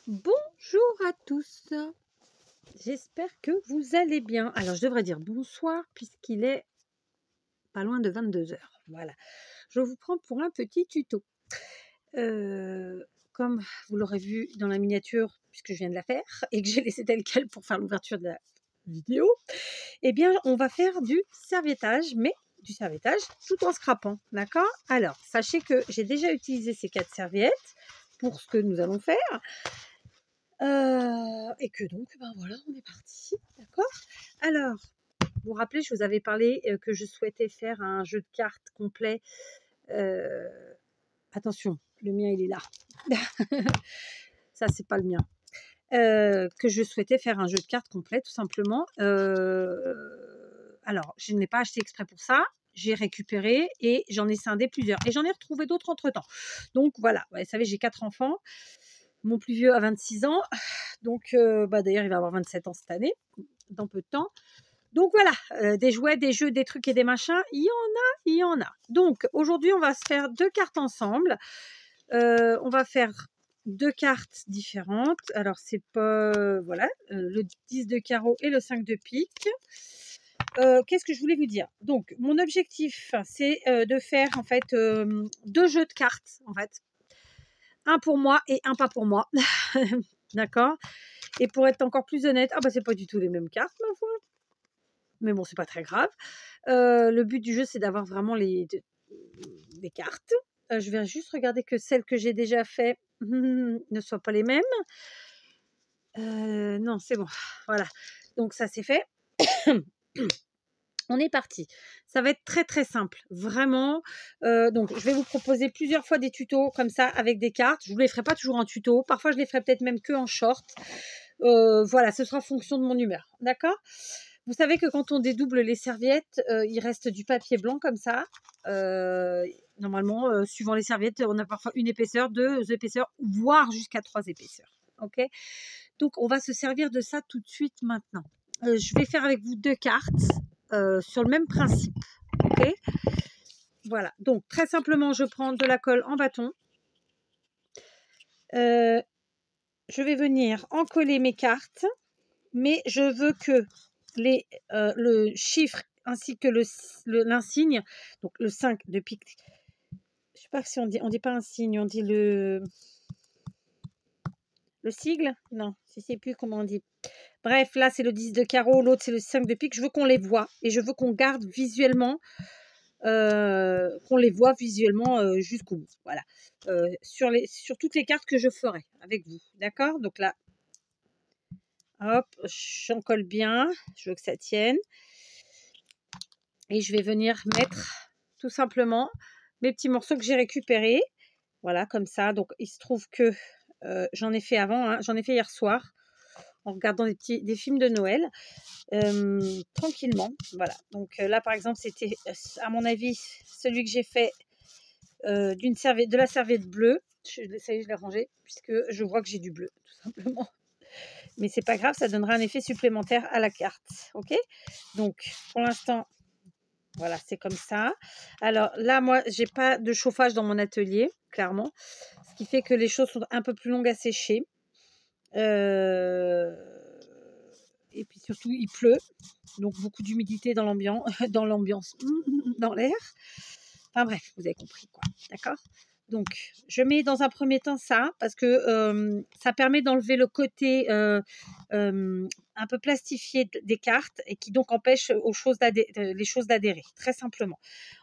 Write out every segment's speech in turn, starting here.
Bonjour à tous, j'espère que vous allez bien. Alors je devrais dire bonsoir puisqu'il est pas loin de 22 h. Voilà, je vous prends pour un petit tuto. Comme vous l'aurez vu dans la miniature, puisque je viens de la faire et que j'ai laissé tel quel pour faire l'ouverture de la vidéo, eh bien on va faire du serviettage, mais du serviettage tout en scrapant, d'accord? Alors sachez que j'ai déjà utilisé ces 4 serviettes pour ce que nous allons faire. Et que donc, ben voilà, on est parti, d'accord? Alors, vous vous rappelez, je vous avais parlé que je souhaitais faire un jeu de cartes complet. Euh, Attention, le mien, il est là. Ça, c'est pas le mien. Que je souhaitais faire un jeu de cartes complet, tout simplement. Alors, je ne l'ai pas acheté exprès pour ça. J'ai récupéré et j'en ai scindé plusieurs. Et j'en ai retrouvé d'autres entre-temps. Donc, voilà. Ouais, vous savez, j'ai 4 enfants. Mon plus vieux a 26 ans. Donc, d'ailleurs, il va avoir 27 ans cette année, dans peu de temps. Donc, voilà, des jouets, des jeux, des trucs et des machins, il y en a. Donc, aujourd'hui, on va se faire 2 cartes ensemble. On va faire 2 cartes différentes. Alors, c'est pas... voilà, le 10 de carreau et le 5 de pique. Qu'est-ce que je voulais vous dire? Donc, mon objectif, c'est de faire, en fait, 2 jeux de cartes, en fait. Un pour moi et un pas pour moi. D'accord? Et pour être encore plus honnête, ah bah c'est pas du tout les mêmes cartes, ma foi. Mais bon, c'est pas très grave. Le but du jeu, c'est d'avoir vraiment les cartes. Je vais juste regarder que celles que j'ai déjà fait ne soient pas les mêmes. Non, c'est bon. Voilà. Donc ça, c'est fait. On est parti. Ça va être très très simple, vraiment. Donc je vais vous proposer plusieurs fois des tutos comme ça avec des cartes. Je ne vous les ferai pas toujours en tuto. Parfois je les ferai peut-être même que en short. Voilà, ce sera en fonction de mon humeur. D'accord? Vous savez que quand on dédouble les serviettes, il reste du papier blanc comme ça. Normalement, suivant les serviettes, on a parfois une épaisseur, 2 épaisseurs, voire jusqu'à 3 épaisseurs. Ok? Donc on va se servir de ça tout de suite maintenant. Je vais faire avec vous 2 cartes sur le même principe. Ok? Voilà. Donc très simplement, je prends de la colle en bâton. Je vais venir encoller mes cartes, mais je veux que le chiffre ainsi que l'insigne, donc le 5 de pique, je sais pas si on dit pas un signe, on dit le sigle, non, je sais plus comment on dit. Bref, là c'est le 10 de carreau, l'autre c'est le 5 de pique. Je veux qu'on les voit et je veux qu'on garde visuellement, jusqu'au bout. Voilà, sur toutes les cartes que je ferai avec vous, d'accord? Donc là, hop, j'en colle bien, je veux que ça tienne. Et je vais venir mettre tout simplement mes petits morceaux que j'ai récupérés. Voilà, comme ça. Donc, il se trouve que j'en ai fait avant, hein, j'en ai fait hier soir en regardant des films de Noël, tranquillement. Voilà. Donc là, par exemple, c'était, à mon avis, celui que j'ai fait de la serviette bleue. Ça y est, je l'ai rangé puisque je vois que j'ai du bleu, tout simplement. Mais c'est pas grave, ça donnera un effet supplémentaire à la carte. Ok? Donc, pour l'instant, voilà, c'est comme ça. Alors là, moi, j'ai pas de chauffage dans mon atelier, clairement. Ce qui fait que les choses sont un peu plus longues à sécher. Et puis surtout, il pleut. Donc beaucoup d'humidité dans l'ambiance, dans l'air. Enfin bref, vous avez compris quoi. D'accord? Donc, je mets dans un premier temps ça parce que ça permet d'enlever le côté un peu plastifié des cartes et qui donc empêche les choses d'adhérer, très simplement.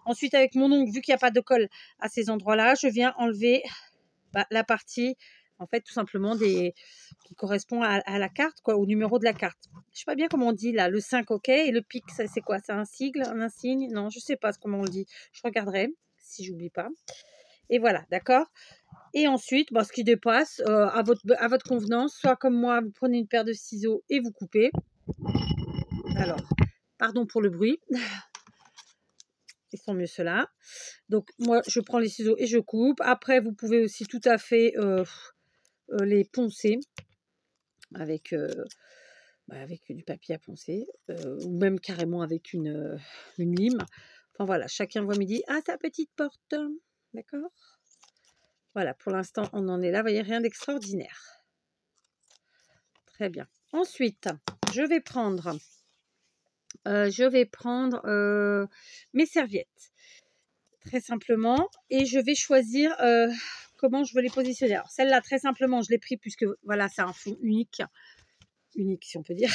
Ensuite, avec mon ongle, vu qu'il n'y a pas de colle à ces endroits-là, je viens enlever la partie, en fait, tout simplement qui correspond à la carte, quoi, au numéro de la carte. Je ne sais pas bien comment on dit là, le 5, ok, et le pic, c'est quoi? C'est un sigle, un insigne? Non, je ne sais pas comment on le dit. Je regarderai si j'oublie pas. Et voilà, d'accord? Et ensuite, ce qui dépasse, à votre convenance, soit comme moi, vous prenez une paire de ciseaux et vous coupez. Alors, pardon pour le bruit. Ils sont mieux ceux-là. Donc, moi, je prends les ciseaux et je coupe. Après, vous pouvez aussi tout à fait les poncer avec du papier à poncer ou même carrément avec une lime. Enfin, voilà, chacun voit midi à sa petite porte. D'accord? Voilà, pour l'instant, on en est là. Vous voyez, rien d'extraordinaire. Très bien. Ensuite, je vais prendre mes serviettes, très simplement, et je vais choisir comment je veux les positionner. Alors, celle-là, très simplement, je l'ai pris puisque, voilà, c'est un fond unique si on peut dire.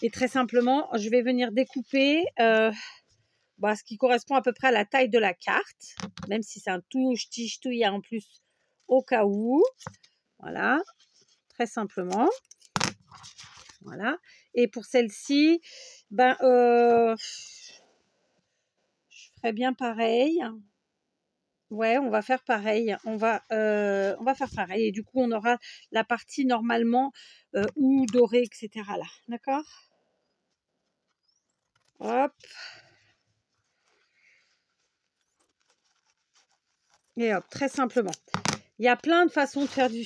Et très simplement, je vais venir découper ce qui correspond à peu près à la taille de la carte, même si c'est un tout ch'ti en plus au cas où. Voilà, très simplement. Voilà. Et pour celle-ci, je ferais bien pareil. Ouais, on va faire pareil. On va faire pareil. Et du coup, on aura la partie normalement ou dorée, etc. là. D'accord? Hop. Et hop, très simplement. Il y a plein de façons de faire du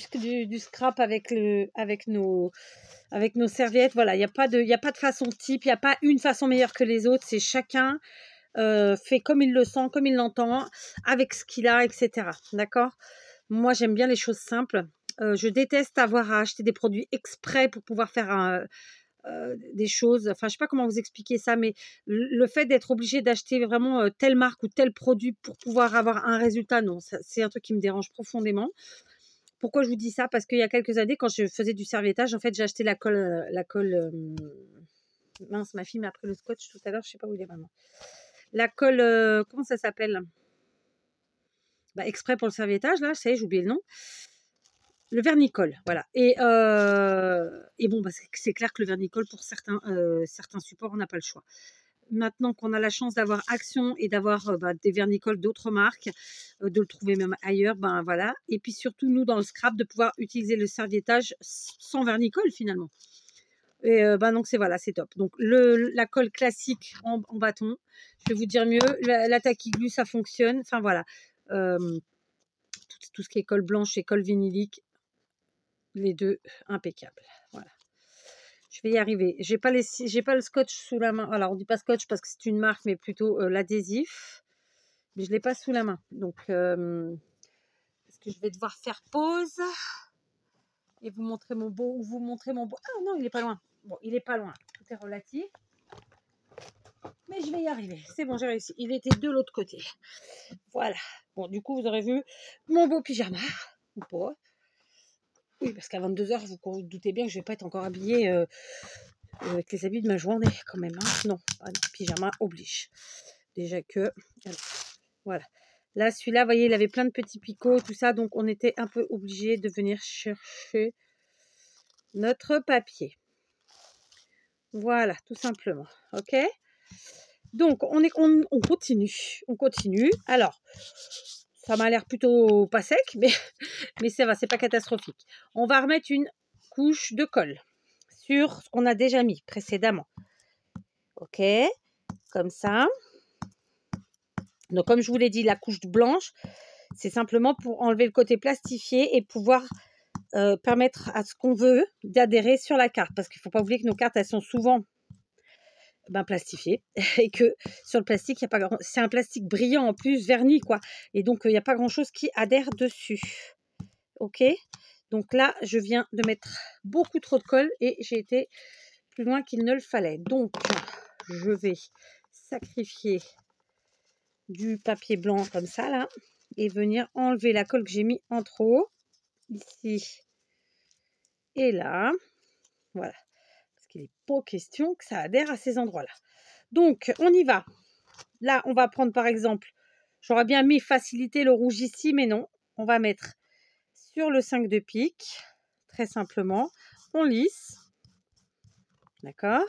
scrap avec nos serviettes. Voilà, il n'y a pas de façon type, il n'y a pas une façon meilleure que les autres. C'est chacun fait comme il le sent, comme il l'entend, avec ce qu'il a, etc. D'accord? Moi, j'aime bien les choses simples. Je déteste avoir à acheter des produits exprès pour pouvoir faire des choses. Enfin, je sais pas comment vous expliquer ça, mais le fait d'être obligé d'acheter vraiment telle marque ou tel produit pour pouvoir avoir un résultat, non, c'est un truc qui me dérange profondément. Pourquoi je vous dis ça? Parce qu'il y a quelques années, quand je faisais du serviettage, en fait, j'ai acheté la colle. Mince, ma fille m'a pris le scotch tout à l'heure, je sais pas où il est vraiment. La colle, comment ça s'appelle? Exprès pour le serviettage, là, ça y est, j'ai oublié le nom. Le vernicole, voilà. Et bon, c'est clair que le vernicole, pour certains supports, on n'a pas le choix. Maintenant qu'on a la chance d'avoir Action et d'avoir des vernicoles d'autres marques, de le trouver même ailleurs, voilà. Et puis surtout, nous, dans le scrap, de pouvoir utiliser le serviettage sans vernicole, finalement. Et donc, c'est top. Donc, la colle classique en bâton, je vais vous dire mieux. La taquiglu, ça fonctionne. Enfin, voilà. Tout ce qui est colle blanche et colle vinylique, les deux impeccables. Voilà. Je vais y arriver. J'ai pas le scotch sous la main. Alors on dit pas scotch parce que c'est une marque, mais plutôt l'adhésif. Mais je l'ai pas sous la main. Donc est-ce que je vais devoir faire pause et vous montrer mon beau Ah non, il est pas loin. Bon, il est pas loin. Tout est relatif. Mais je vais y arriver. C'est bon, j'ai réussi. Il était de l'autre côté. Voilà. Bon, du coup, vous aurez vu mon beau pyjama. Ou pas. Oui, parce qu'à 22h, vous doutez bien que je vais pas être encore habillée avec les habits de ma journée quand même. Hein. Non, pyjama oblige. Déjà que, voilà. Là, celui-là, vous voyez, il avait plein de petits picots, tout ça. Donc, on était un peu obligé de venir chercher notre papier. Voilà, tout simplement. OK? Donc, on continue. On continue. Alors, ça m'a l'air plutôt pas sec, mais ça va, c'est pas catastrophique. On va remettre une couche de colle sur ce qu'on a déjà mis précédemment. OK? Comme ça. Donc, comme je vous l'ai dit, la couche blanche, c'est simplement pour enlever le côté plastifié et pouvoir permettre à ce qu'on veut d'adhérer sur la carte. Parce qu'il ne faut pas oublier que nos cartes, elles sont souvent plastifiées et que sur le plastique, il y a pas c'est un plastique brillant en plus, verni, quoi. Et donc, il n'y a pas grand-chose qui adhère dessus. OK? Donc là, je viens de mettre beaucoup trop de colle et j'ai été plus loin qu'il ne le fallait. Donc, je vais sacrifier du papier blanc comme ça, là, et venir enlever la colle que j'ai mis en trop, ici et là. Voilà. Parce qu'il n'est pas question que ça adhère à ces endroits-là. Donc, on y va. Là, on va prendre par exemple, j'aurais bien mis faciliter le rouge ici, mais non. On va mettre sur le 5 de pique, très simplement. On lisse. D'accord?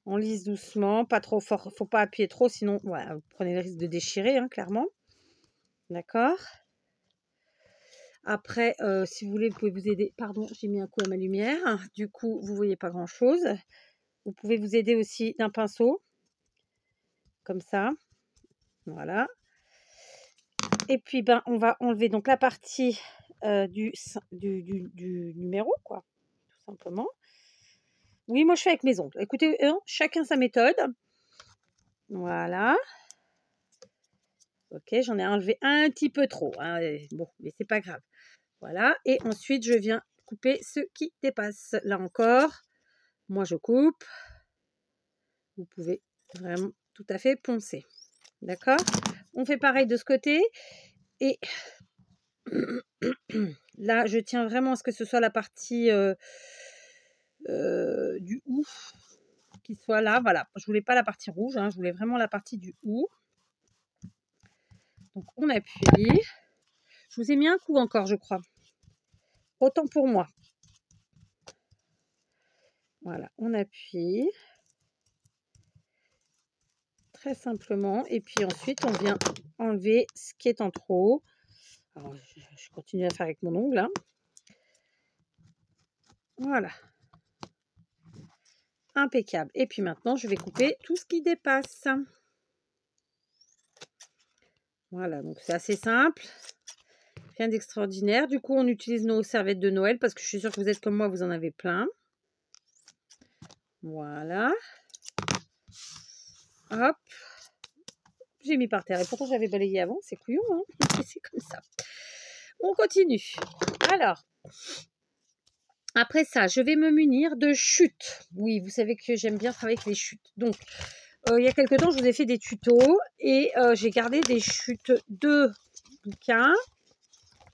On lisse doucement, pas trop fort. Il ne faut pas appuyer trop, sinon voilà, vous prenez le risque de déchirer, hein, clairement. D'accord? Après, si vous voulez, vous pouvez vous aider. Pardon, j'ai mis un coup à ma lumière. Du coup, vous ne voyez pas grand-chose. Vous pouvez vous aider aussi d'un pinceau. Comme ça. Voilà. Et puis, on va enlever donc la partie du numéro, quoi. Tout simplement. Oui, moi, je fais avec mes ongles. Écoutez, chacun sa méthode. Voilà. Ok, j'en ai enlevé un petit peu trop. Hein. Bon, mais c'est pas grave. Voilà. Et ensuite, je viens couper ce qui dépasse. Là encore, moi je coupe. Vous pouvez vraiment tout à fait poncer. D'accord? On fait pareil de ce côté. Et là, je tiens vraiment à ce que ce soit la partie du hou qui soit là. Voilà, je voulais pas la partie rouge, hein, je voulais vraiment la partie du hou. Donc on appuie. Je vous ai mis un coup encore, je crois. Autant pour moi. Voilà, on appuie. Très simplement. Et puis ensuite, on vient enlever ce qui est en trop. Alors, je continue à faire avec mon ongle. Hein. Voilà. Impeccable. Et puis maintenant, je vais couper tout ce qui dépasse. Voilà, donc c'est assez simple. Rien d'extraordinaire. Du coup, on utilise nos serviettes de Noël parce que je suis sûre que vous êtes comme moi, vous en avez plein. Voilà. Hop. J'ai mis par terre. Et pourtant, j'avais balayé avant. C'est couillon, hein. C'est comme ça. On continue. Alors, après ça, je vais me munir de chutes. Oui, vous savez que j'aime bien travailler avec les chutes. Donc, il y a quelques temps, je vous ai fait des tutos et j'ai gardé des chutes de bouquins,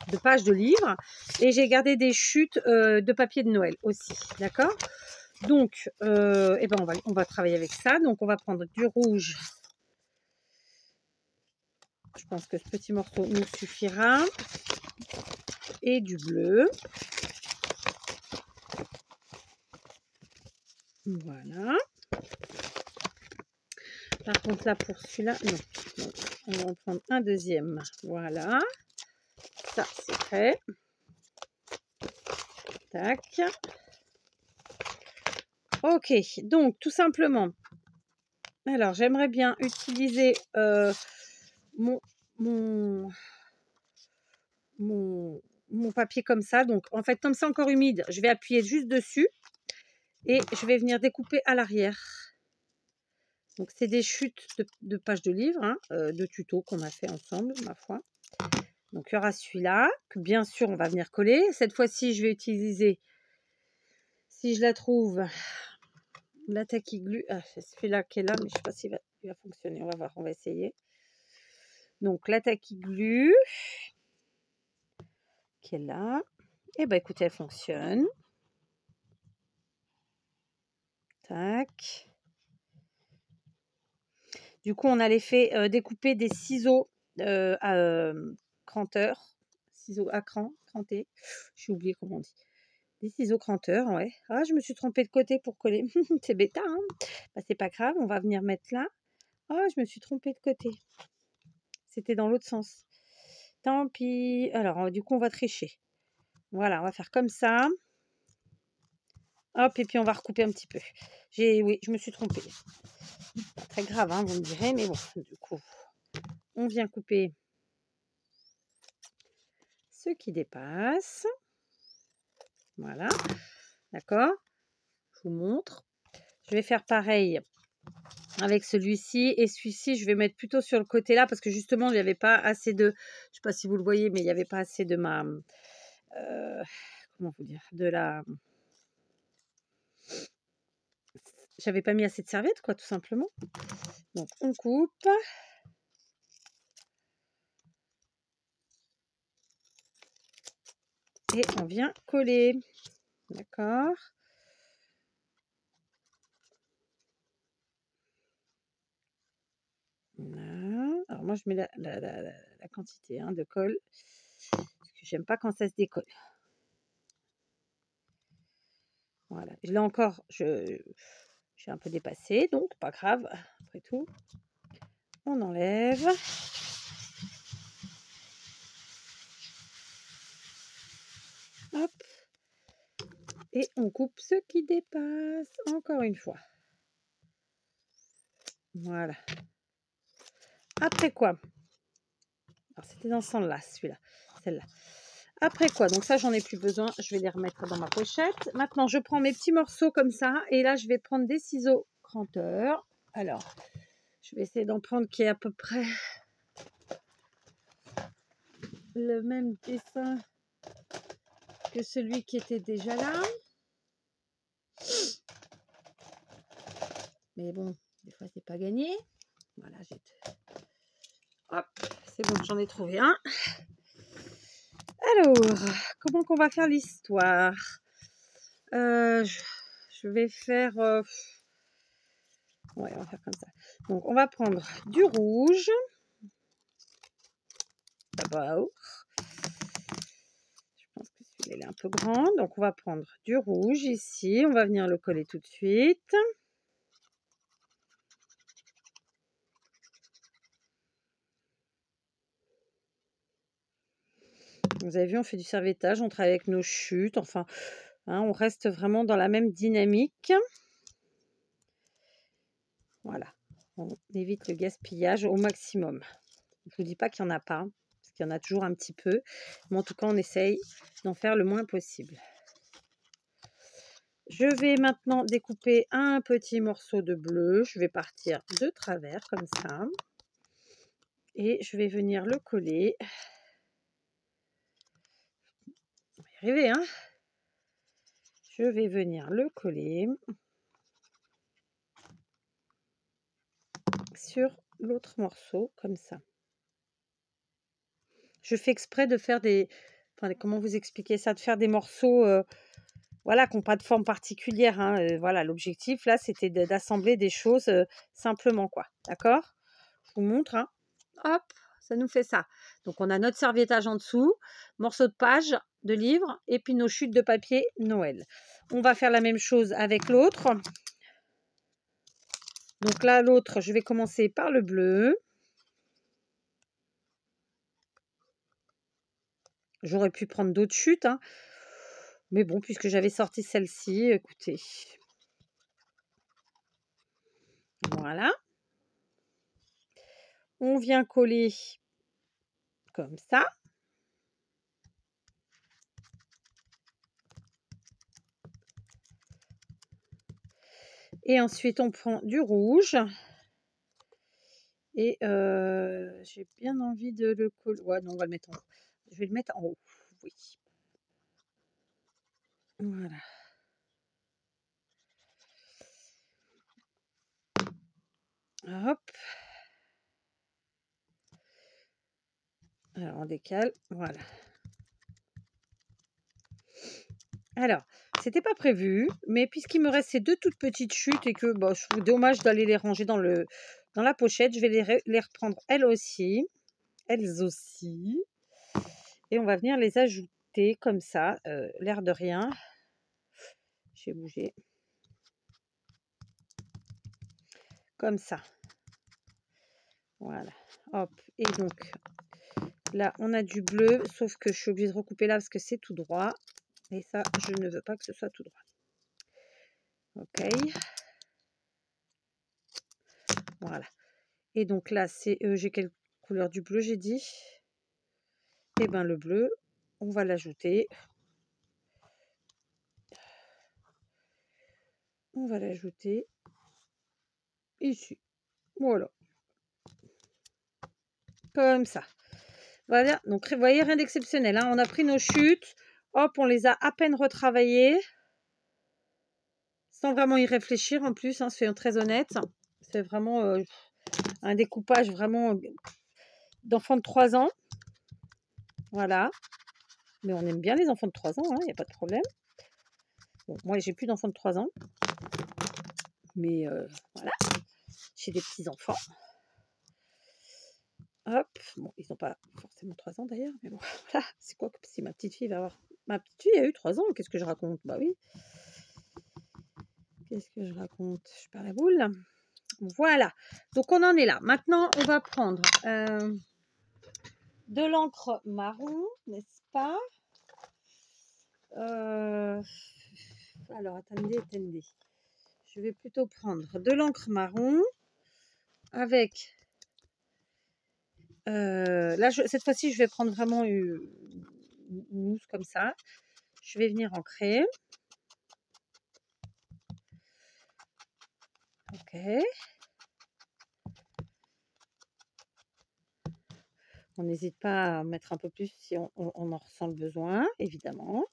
de pages de livres, et j'ai gardé des chutes de papier de Noël aussi, d'accord? Donc, eh ben on va travailler avec ça. Donc, on va prendre du rouge. Je pense que ce petit morceau nous suffira. Et du bleu. Voilà. Par contre, là, pour celui-là, non. Donc, on va en prendre un deuxième. Voilà. Ça, c'est prêt. Tac. Ok, donc tout simplement. Alors, j'aimerais bien utiliser mon papier comme ça. Donc, en fait, comme c'est encore humide, je vais appuyer juste dessus et je vais venir découper à l'arrière. Donc, c'est des chutes de pages de livres, hein, de tutos qu'on a fait ensemble, ma foi. Donc, il y aura celui-là, que bien sûr, on va venir coller. Cette fois-ci, je vais utiliser, si je la trouve, la Tacky Glue. Ah, c'est celui-là qui est là, mais je ne sais pas s'il va fonctionner. On va voir, on va essayer. Donc, la Tacky Glue, qui est là. Et bien, écoutez, elle fonctionne. Tac. Du coup, on a l'effet découper des ciseaux à cranteur. Ciseaux à cranté. J'ai oublié comment on dit. Des ciseaux cranteurs, ouais. Ah, je me suis trompée de côté pour coller. C'est bêta, hein. Bah, c'est pas grave, on va venir mettre là. Ah, je me suis trompée de côté. C'était dans l'autre sens. Tant pis. Alors, du coup, on va tricher. Voilà, on va faire comme ça. Hop, et puis on va recouper un petit peu. Oui, je me suis trompée. Pas très grave, hein, vous me direz, mais bon, du coup, on vient couper ce qui dépasse. Voilà, d'accord. Je vous montre. Je vais faire pareil avec celui-ci et celui-ci, je vais mettre plutôt sur le côté là parce que justement, il n'y avait pas assez de, je sais pas si vous le voyez, mais il n'y avait pas assez de ma, comment vous dire, de la, j'avais pas mis assez de serviettes, quoi, tout simplement. Donc, on coupe. Et on vient coller. D'accord. Voilà. Alors, moi, je mets la quantité de colle. Parce que j'aime pas quand ça se décolle. Voilà. Là encore, j'ai un peu dépassé, donc pas grave. Après tout, on enlève. Hop. Et on coupe ce qui dépasse. Encore une fois. Voilà. Après quoi? Alors, c'était dans ce sens-là, celui-là. Celle-là. Après quoi? Donc ça, j'en ai plus besoin. Je vais les remettre dans ma pochette. Maintenant, je prends mes petits morceaux comme ça. Et là, je vais prendre des ciseaux cranteurs. Alors, je vais essayer d'en prendre qui est à peu près le même dessin que celui qui était déjà là. Mais bon, des fois, c'est pas gagné. Voilà, hop, c'est bon, j'en ai trouvé un. Alors, comment qu'on va faire l'histoire? Je vais faire... ouais, on va faire comme ça. Donc, on va prendre du rouge. D'abord. Je pense que celui-là, il est un peu grand. Donc, on va prendre du rouge ici. On va venir le coller tout de suite. Vous avez vu, on fait du serviettage, on travaille avec nos chutes. Enfin, hein, on reste vraiment dans la même dynamique. Voilà. On évite le gaspillage au maximum. Je ne vous dis pas qu'il n'y en a pas, parce qu'il y en a toujours un petit peu. Mais en tout cas, on essaye d'en faire le moins possible. Je vais maintenant découper un petit morceau de bleu. Je vais partir de travers, comme ça. Et je vais venir le coller. On va y arriver, hein? Je vais venir le coller sur l'autre morceau, comme ça. Je fais exprès de faire des... Enfin, comment vous expliquer ça? De faire des morceaux... voilà, qui n'ont pas de forme particulière. Hein. Voilà, l'objectif, là, c'était d'assembler des choses simplement, quoi. D'accord? Je vous montre. Hein. Hop, ça nous fait ça. Donc, on a notre serviettage en dessous, morceau de page de livre, et puis nos chutes de papier Noël. On va faire la même chose avec l'autre. Donc là, l'autre, je vais commencer par le bleu. J'aurais pu prendre d'autres chutes, hein. Mais bon, puisque j'avais sorti celle-ci, écoutez. Voilà. On vient coller comme ça. Et ensuite, on prend du rouge. Et j'ai bien envie de le coller. Ouais, non, on va le mettre en haut. Je vais le mettre en haut. Oui. Voilà. Hop. Alors, on décale. Voilà. Alors, c'était pas prévu, mais puisqu'il me reste ces deux toutes petites chutes et que bon, je trouve dommage d'aller les ranger dans la pochette, je vais les reprendre elles aussi. Et on va venir les ajouter comme ça, l'air de rien. J'ai bougé. Comme ça. Voilà. Hop. Et donc, là, on a du bleu, sauf que je suis obligée de recouper là parce que c'est tout droit. Et ça, je ne veux pas que ce soit tout droit. Ok. Voilà. Et donc là, j'ai quelle couleur du bleu, j'ai dit? Et bien, le bleu, on va l'ajouter. On va l'ajouter ici. Voilà. Comme ça. Voilà. Donc, vous voyez, rien d'exceptionnel. Hein. On a pris nos chutes. Hop, on les a à peine retravaillées. Sans vraiment y réfléchir en plus, hein, soyons très honnêtes. C'est vraiment un découpage vraiment d'enfants de 3 ans. Voilà. Mais on aime bien les enfants de 3 ans, il n'y a pas de problème. Bon, moi, j'ai plus d'enfants de 3 ans. Mais voilà, j'ai des petits-enfants. Hop, bon, ils n'ont pas forcément 3 ans d'ailleurs, mais bon, voilà, c'est quoi que si ma petite fille va avoir... Ma petite fille a eu 3 ans, qu'est-ce que je raconte? Bah oui. Qu'est-ce que je raconte? Je perds la boule. Voilà, donc on en est là. Maintenant, on va prendre de l'encre marron, n'est-ce pas? Alors, attendez. Je vais plutôt prendre de l'encre marron avec... là, cette fois-ci, je vais prendre vraiment une mousse comme ça. Je vais venir ancrer. Ok. On n'hésite pas à mettre un peu plus si on en ressent le besoin, évidemment.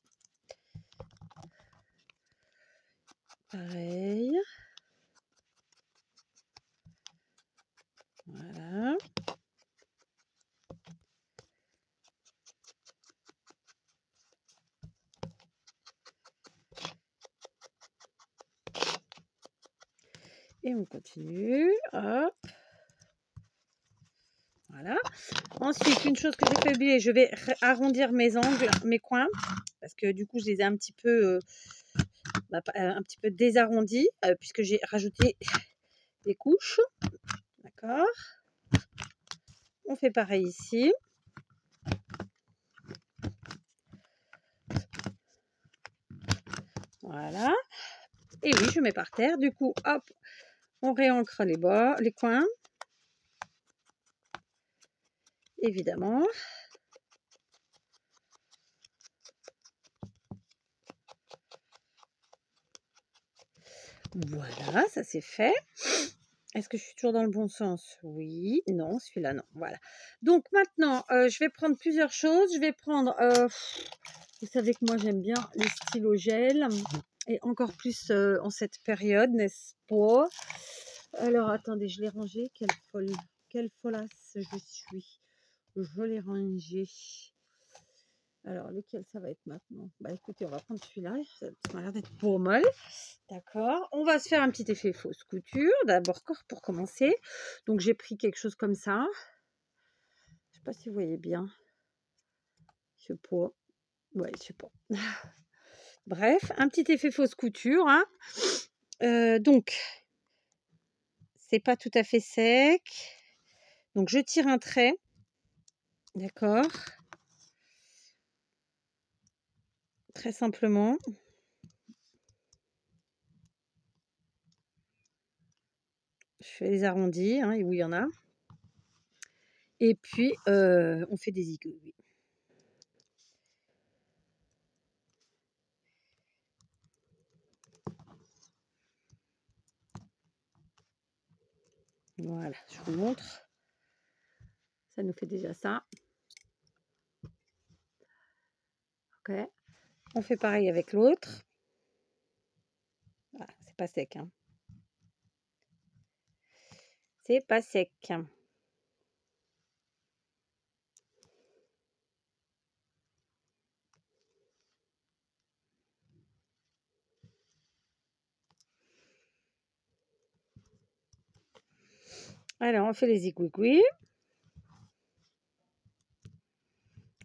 pareil. Voilà. Et on continue. Hop. Voilà. Ensuite, une chose que j'ai fait oublier, je vais arrondir mes angles, mes coins, parce que du coup, je les ai un petit peu désarrondis, puisque j'ai rajouté des couches. D'accord. On fait pareil ici. Voilà. Et oui, je mets par terre. Du coup, hop, on réancre les bords, les coins. Évidemment. Voilà, ça c'est fait. Est-ce que je suis toujours dans le bon sens? Oui, non, celui-là non. Voilà. Donc maintenant, je vais prendre plusieurs choses. Je vais prendre, vous savez que moi j'aime bien les stylos gel, et encore plus en cette période, n'est-ce pas? Alors attendez, je l'ai rangé. Quelle folasse je suis. Je l'ai rangé. Alors, lequel ça va être maintenant? Bah écoutez, on va prendre celui-là. Ça m'a l'air d'être pour molle. D'accord. On va se faire un petit effet fausse couture. D'abord, pour commencer. Donc, j'ai pris quelque chose comme ça. Je sais pas si vous voyez bien. Je sais pas. Ouais, je sais pas. Bref, un petit effet fausse couture. Hein. Donc, c'est pas tout à fait sec. Donc, je tire un trait. D'accord. Très simplement. Je fais les arrondis, hein, où il y en a. Et puis, on fait des aiguilles. Voilà, je vous montre. Ça nous fait déjà ça. Ok. On fait pareil avec l'autre. Voilà, c'est pas sec. Hein. C'est pas sec. Alors, on fait les igouigouis.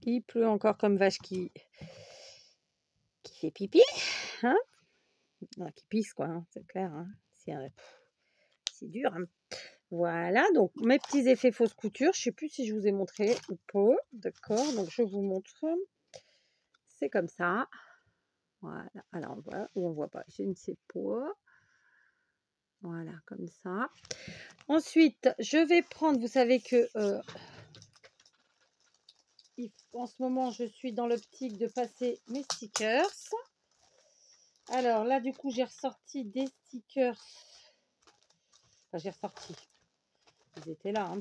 Il pleut encore comme vache qui fait pipi. Hein, non, qui pisse, quoi. Hein, c'est clair. Hein. C'est dur. Hein. Voilà, donc mes petits effets fausse couture. Je ne sais plus si je vous ai montré ou pas. D'accord, donc je vous montre. C'est comme ça. Voilà, alors on voit ou on voit pas. Je ne sais pas. Voilà, comme ça. Ensuite, je vais prendre, vous savez que en ce moment, je suis dans l'optique de passer mes stickers. Alors là, du coup, j'ai ressorti des stickers. Enfin, j'ai ressorti. Ils étaient là. Hein.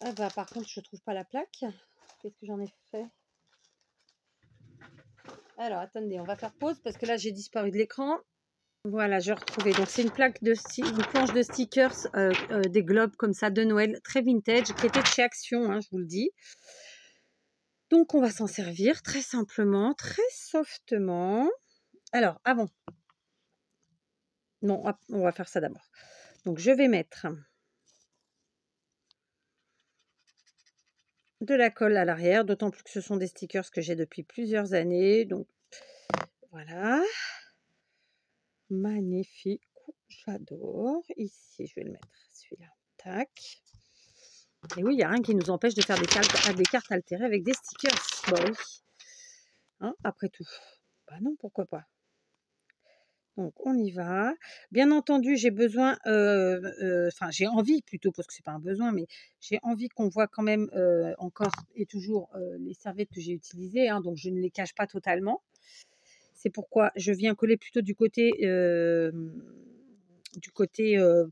Ah bah, par contre, je ne trouve pas la plaque. Qu'est-ce que j'en ai fait? Alors, attendez, on va faire pause parce que là, j'ai disparu de l'écran. Voilà, j'ai retrouvé. Donc, c'est une plaque une planche de stickers, des globes comme ça de Noël, très vintage, qui était de chez Action, hein, je vous le dis. Donc, on va s'en servir très simplement, très softement. Alors, avant. Non, on va faire ça d'abord. Donc, je vais mettre de la colle à l'arrière, d'autant plus que ce sont des stickers que j'ai depuis plusieurs années. Donc, voilà. Magnifique. J'adore. Ici, je vais le mettre, celui-là. Tac. Et oui, il n'y a rien qui nous empêche de faire des cartes altérées avec des stickers. Bah oui. Hein, après tout. Bah non, pourquoi pas. Donc, on y va. Bien entendu, j'ai besoin, enfin, j'ai envie plutôt, parce que c'est pas un besoin, mais j'ai envie qu'on voit quand même encore et toujours les serviettes que j'ai utilisées. Hein, donc, je ne les cache pas totalement. C'est pourquoi je viens coller plutôt du côté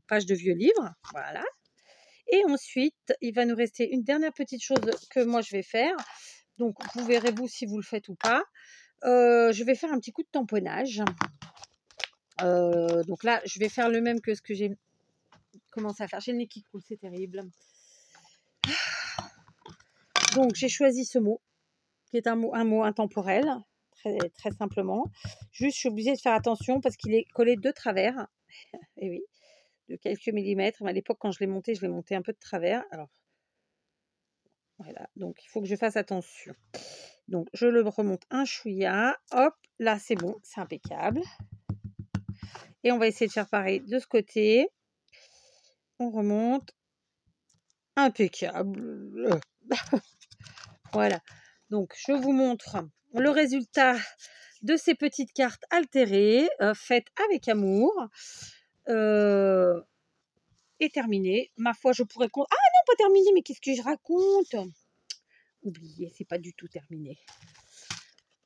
page de vieux livre. Voilà. Et ensuite, il va nous rester une dernière petite chose que moi, je vais faire. Donc, vous verrez, vous, si vous le faites ou pas. Je vais faire un petit coup de tamponnage. Donc là, je vais faire le même que ce que j'ai commencé à faire. J'ai le nez qui coule, c'est terrible. Donc, j'ai choisi ce mot, qui est un mot intemporel, très, très simplement. Juste, je suis obligée de faire attention parce qu'il est collé de travers. Et oui, de quelques millimètres. À l'époque, quand je l'ai monté un peu de travers. Alors, voilà. Donc, il faut que je fasse attention. Donc, je le remonte un chouïa. Hop, là, c'est bon, c'est impeccable. Et on va essayer de faire pareil de ce côté. On remonte. Impeccable. Voilà. Donc, je vous montre le résultat de ces petites cartes altérées, faites avec amour. Et terminé. Ma foi, je pourrais... Ah non, pas terminé, mais qu'est-ce que je raconte? Oubliez, c'est pas du tout terminé.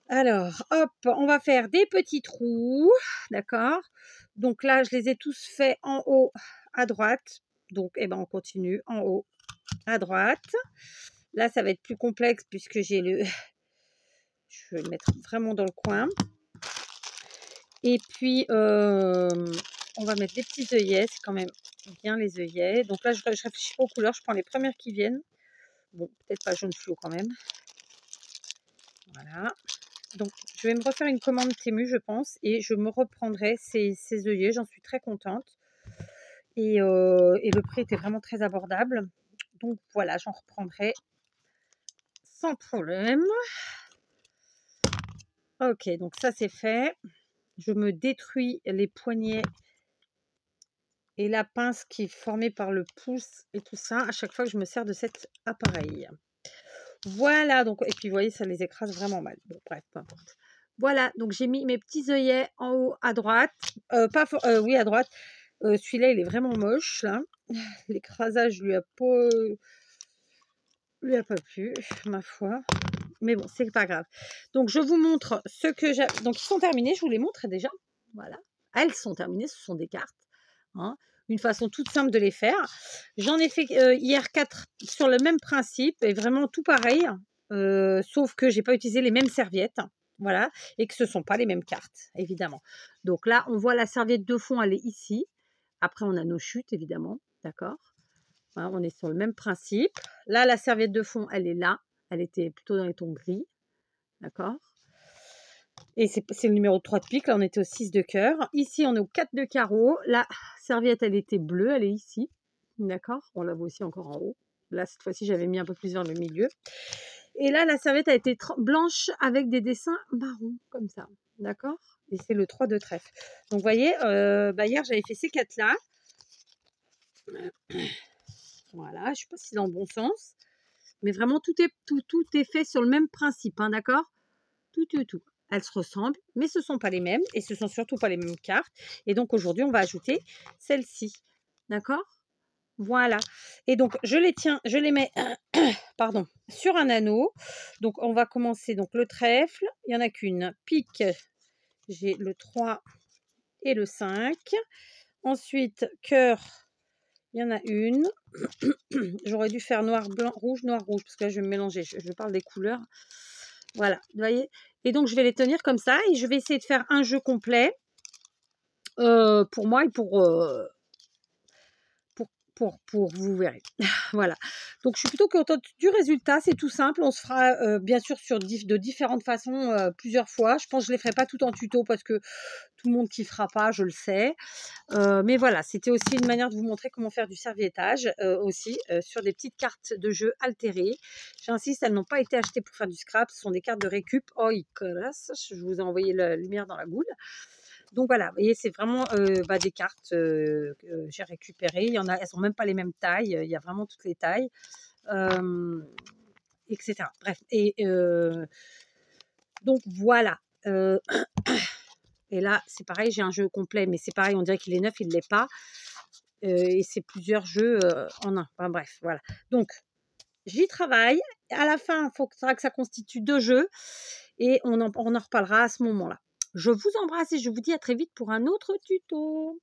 Alors, hop, on va faire des petits trous, d'accord? Donc là, je les ai tous faits en haut à droite. Donc, eh ben, on continue en haut à droite. Là, ça va être plus complexe puisque j'ai le... Je vais le mettre vraiment dans le coin. Et puis, on va mettre des petits œillets. C'est quand même bien les œillets. Donc là, je réfléchis pas aux couleurs. Je prends les premières qui viennent. Bon, peut-être pas jaune fluo quand même. Voilà. Donc, je vais me refaire une commande Temu, je pense. Et je me reprendrai ces œillets. J'en suis très contente. Et le prix était vraiment très abordable. Donc, voilà, j'en reprendrai sans problème. Ok, donc ça, c'est fait. Je me détruis les poignets et la pince qui est formée par le pouce et tout ça à chaque fois que je me sers de cet appareil. Voilà, donc, et puis vous voyez, ça les écrase vraiment mal. Bon, bref, peu importe. Voilà, donc j'ai mis mes petits œillets en haut à droite. Oui, à droite. Celui-là, il est vraiment moche, là. L'écrasage lui a pas plu, ma foi. Mais bon, c'est pas grave. Donc, je vous montre ce que j'ai. Donc, ils sont terminés, je vous les montre déjà. Voilà. Elles sont terminées, ce sont des cartes. Hein. Une façon toute simple de les faire. J'en ai fait hier 4 sur le même principe et vraiment tout pareil, sauf que j'ai pas utilisé les mêmes serviettes, voilà, et que ce sont pas les mêmes cartes, évidemment. Donc là, on voit la serviette de fond, elle est ici. Après, on a nos chutes, évidemment, d'accord. Voilà, on est sur le même principe. Là, la serviette de fond, elle est là. Elle était plutôt dans les tons gris, d'accord. Et c'est le numéro 3 de pique. Là, on était au 6 de cœur. Ici, on est au 4 de carreau. La serviette, elle était bleue. Elle est ici. D'accord? On la voit aussi encore en haut. Là, cette fois-ci, j'avais mis un peu plus vers le milieu. Et là, la serviette a été blanche avec des dessins marrons, comme ça. D'accord? Et c'est le 3 de trèfle. Donc, vous voyez, hier, j'avais fait ces 4-là. Voilà. Je ne sais pas si c'est dans le bon sens. Mais vraiment, tout est fait sur le même principe. Hein, d'accord? Tout. Elles se ressemblent, mais ce ne sont pas les mêmes et ce ne sont surtout pas les mêmes cartes. Et donc aujourd'hui, on va ajouter celle-ci. D'accord? Voilà. Et donc, je les mets pardon, sur un anneau. Donc, on va commencer donc le trèfle. Il n'y en a qu'une. Pique, j'ai le 3 et le 5. Ensuite, cœur, il y en a une. J'aurais dû faire noir, blanc, rouge, parce que là, je vais me mélanger. Je parle des couleurs. Voilà, vous voyez. Et donc, je vais les tenir comme ça et je vais essayer de faire un jeu complet pour moi et pour vous verrez. Voilà. Donc, je suis plutôt contente du résultat. C'est tout simple. On se fera bien sûr de différentes façons plusieurs fois. Je pense que je ne les ferai pas tout en tuto parce que tout le monde ne kiffera pas, je le sais. Mais voilà, c'était aussi une manière de vous montrer comment faire du serviettage aussi sur des petites cartes de jeu altérées. J'insiste, elles n'ont pas été achetées pour faire du scrap. Ce sont des cartes de récup. Oh, ils connaissent. Je vous ai envoyé la lumière dans la goule. Donc voilà, vous voyez, c'est vraiment des cartes que j'ai récupérées. Il y en a, elles sont même pas les mêmes tailles. Il y a vraiment toutes les tailles, etc. Bref, et donc voilà. Et là, c'est pareil, j'ai un jeu complet, mais c'est pareil, on dirait qu'il est neuf, il ne l'est pas. Et c'est plusieurs jeux en un. Enfin, bref, voilà. Donc, j'y travaille. À la fin, il faudra que ça constitue 2 jeux. Et on en reparlera à ce moment-là. Je vous embrasse et je vous dis à très vite pour un autre tuto.